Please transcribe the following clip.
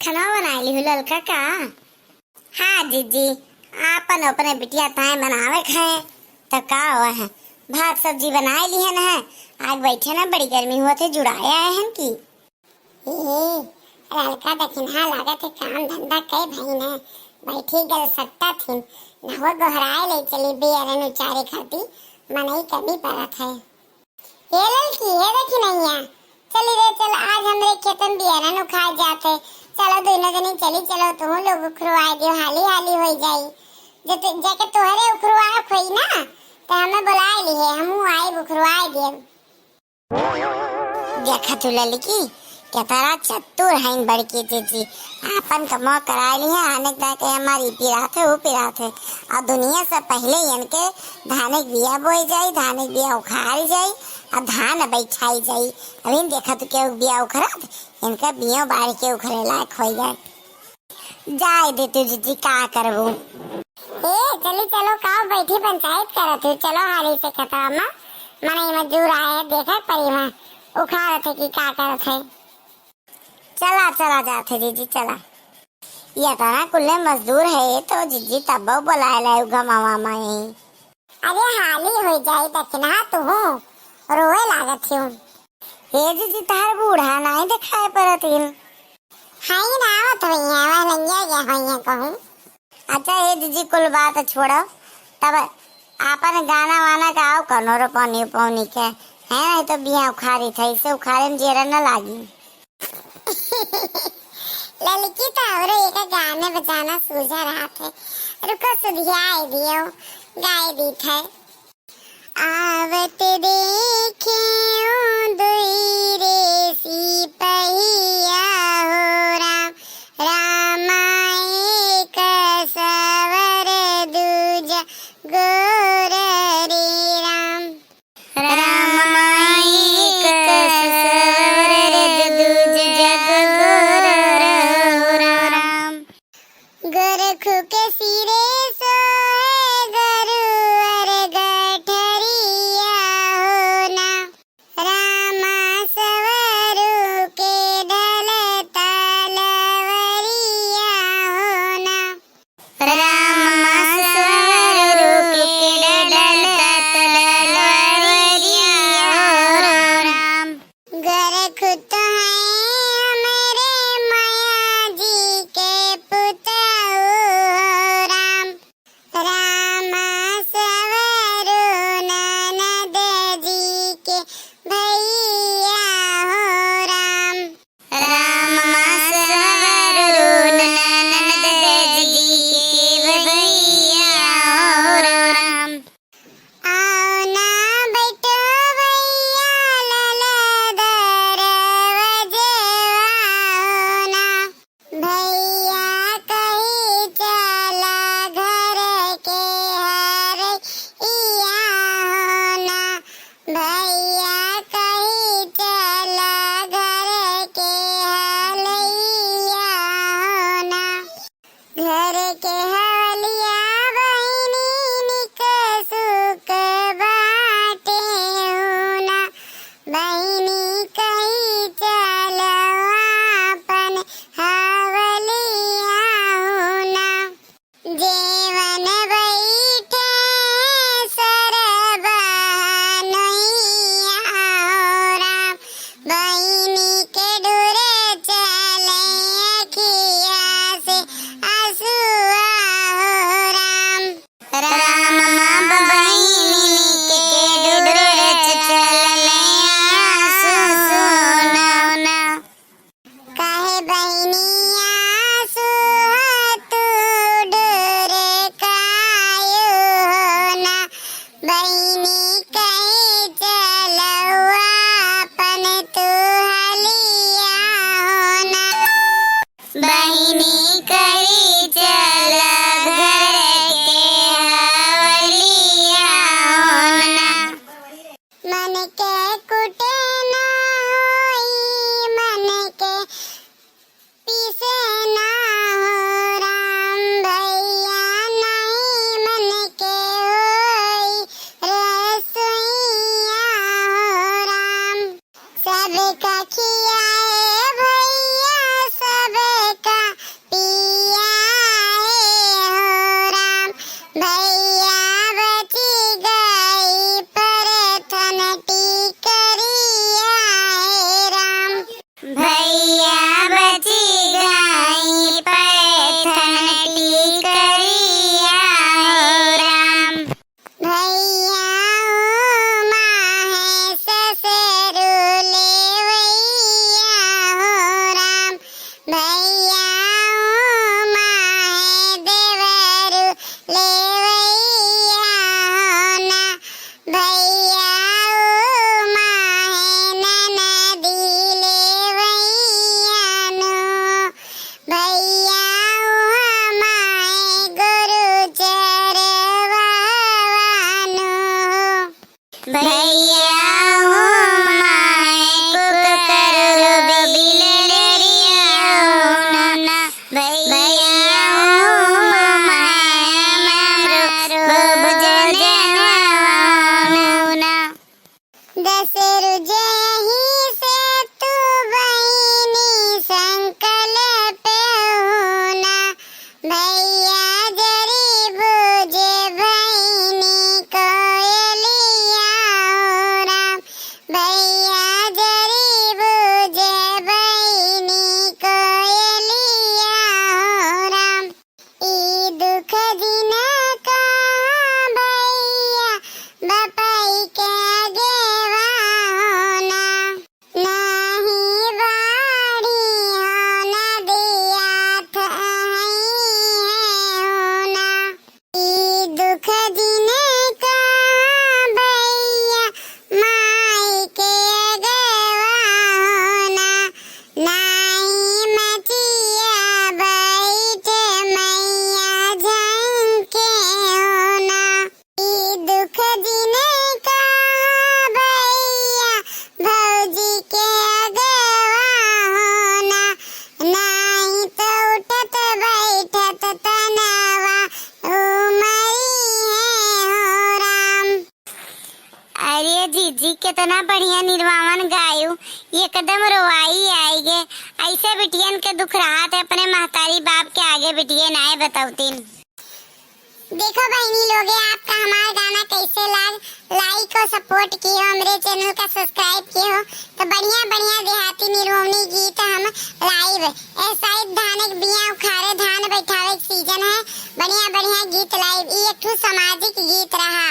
खाना बनाई हूँ ललका का। हाँ जीजी, आपन अपने बिटिया ताए बनावे खाए तो का हुआ है। भात सब्जी बनाए ली है ना, आज बैठे ना बड़ी गर्मी हुआ थे जुड़ाए आए हैं की। लड़का दखिना लागत है काम धंधा कई भाई ने बैठी गल सट्टा थी न हो गोहराए ले चली बेरन उचारे खाती मनई कभी परत है। ये लड़की ये देखी नहीं है, चली रे चल आज हमरे खेतन बेरन उखाए जाते। चलो दोनों जनी चली चलो तुम लोग उखरवाए दियो हाली हाली हो जाई। जेके तोहरे उखरवाए खोई ना तो हमें बुलाए ली है, हमू आई उखरवाए दियो। देखा तू लड़की क्या तारा चतुर है बड़की जीजी, आपन कमो कराए ली है आने के हमारी पिरात है वो पिरात है। और दुनिया से पहले इनके धाने बिया बोई जाई, धाने बिया उखाड़ी जाई और धान बैठाई जाई। अभी देखा तो क्या बिया उखड़त इनका बिया बाढ़ के उखड़े लायक हो जाए। जाए दे तू जीजी का करबू। चली चलो का बैठी पंचायत करत हूँ, चलो हाली से खत्म मने मजदूर आए देखा परी में उखाड़त है कि का करत है। चला चला जाते जीजी चला। ये तारा कुल्ले मजदूर है तो जीजी तब बुलाए लाए गमावा में। अरे हाली हो जाए दखना तू रोए लागत हूँ। हे जीजी तार बूढ़ा नहीं दिखाए परत हाई ना आवत भैया वह लंगिया गया भैया कहूँ। अच्छा हे जीजी कुल बात छोड़ो, तब आपन गाना वाना गाओ कनो रो पानी पानी के है नहीं तो बिया उखाड़ी था इसे उखाड़े में जेरा न लागी। लड़की तो और एक गाने बजाना सूझा रहा थे, रुको सुधियाए दियो गाए दी थे। आवत देखे दुई रे सिपहिया हो राम, रामाए कसवर दूजा गोर रे राम, रामाए कसवर दूजा गोर राम। गोरखु के सिरे सोए गरुवर गठरिया होना, रामा सवरु के ढल तलवरिया होना, रामा सवरु के ढल तलवरिया राम। गोरखु तो है मेरे माया जी के पुत्र राम, रामा सवरु ननद जी के भैया हो राम, रामा सवरु ननद जी के भैया हो राम। आओ ना बैठो भैया ललदर वजवा होना, भैया कहीं चला घर के हरैया होना, भैया कहीं चला घर के हलैया होना, घर के हलिया बहिनी निक सुख बाटे होना, बहिनी कहीं चलो आपन हवलिया होना, जेवन बैठे सरबा नैया हो राम, बहिनी के डोरे चले अखिया से आंसुआ हो राम, राम बहिनी के डोरे चले आंसू सोना। काहे बहिनिया सुहतु डोरे कायो होना, बहिनी कहीं चलो आपन तू हलिया होना, बहिनी कहीं चलो घर के हवलिया होना। मन के कुटे ना होई मन के पीसे ना हो राम, भैया नहीं मन के होई रसोइया हो राम, सब का खियाए भैया सब का भैया माहे देवरु लेवैया ना, भैया माहे ननदी लेवैया नो, भैया माहे गुरु चरवानो, भैया माहे कुक करू बिलरिया ना, भैया माहे मारू भजनवानो, दसरु जही से तू बहिनी संकल्प होना, भैया जरी बुझे बहिनी कोयलिया राम, भैया जरी बुझे बहिनी कोयलिया राम, ई दुख दिन का भैया बपाई के गेवा होना, नहीं बाड़ी होना दिया होना, ई दुख दिन का भैया माई के गेवा होना, नहीं मचिया बैठे मैया झंके होना, ई दुख दिन का भैया भौजी के अगवा होना, नहीं तो उठत बैठत तनवा उमरी है हो राम। अरे जीजी कितना बढ़िया निर्वावन गायु, एकदम रोवाई आई गे। ऐसे बिटियन के दुख रहा थे अपने महतारी बाप के आगे बिटियन आए बताउतीन। देखो बहनी लोगे आपका हमारा गाना कैसे लाइक और सपोर्ट किए हो, हमारे चैनल का सब्सक्राइब किए हो, तो बढ़िया बढ़िया देहाती निर्मोहनी गीत हम लाइव ऐसा धान बिया उखाड़े धान बैठावे सीजन है, बढ़िया बढ़िया गीत लाइव, ये एक सामाजिक गीत रहा।